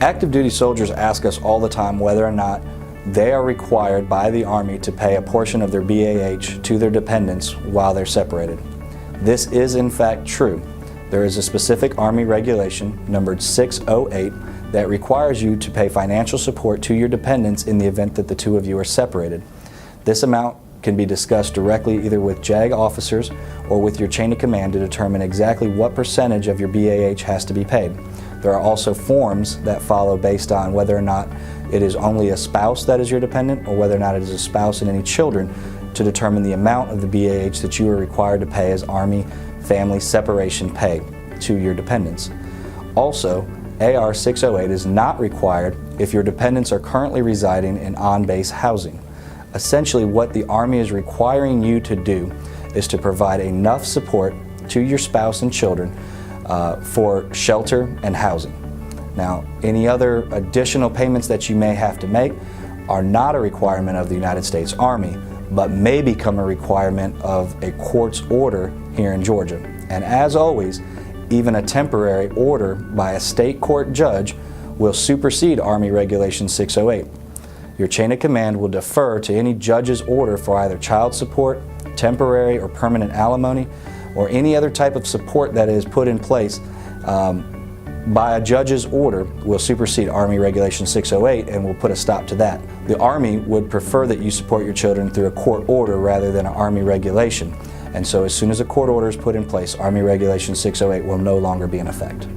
Active duty soldiers ask us all the time whether or not they are required by the Army to pay a portion of their BAH to their dependents while they're separated. This is in fact true. There is a specific Army regulation, numbered 608, that requires you to pay financial support to your dependents in the event that the two of you are separated. This amount can be discussed directly either with JAG officers or with your chain of command to determine exactly what percentage of your BAH has to be paid. There are also forms that follow based on whether or not it is only a spouse that is your dependent or whether or not it is a spouse and any children to determine the amount of the BAH that you are required to pay as Army family separation pay to your dependents. Also, AR 608 is not required if your dependents are currently residing in on-base housing. Essentially, what the Army is requiring you to do is to provide enough support to your spouse and children for shelter and housing. Now, any other additional payments that you may have to make are not a requirement of the United States Army, but may become a requirement of a court's order here in Georgia. And as always, even a temporary order by a state court judge will supersede Army Regulation 608. Your chain of command will defer to any judge's order for either child support, temporary or permanent alimony, or any other type of support that is put in place by a judge's order will supersede Army Regulation 608 and will put a stop to that. The Army would prefer that you support your children through a court order rather than an Army regulation. And so as soon as a court order is put in place, Army Regulation 608 will no longer be in effect.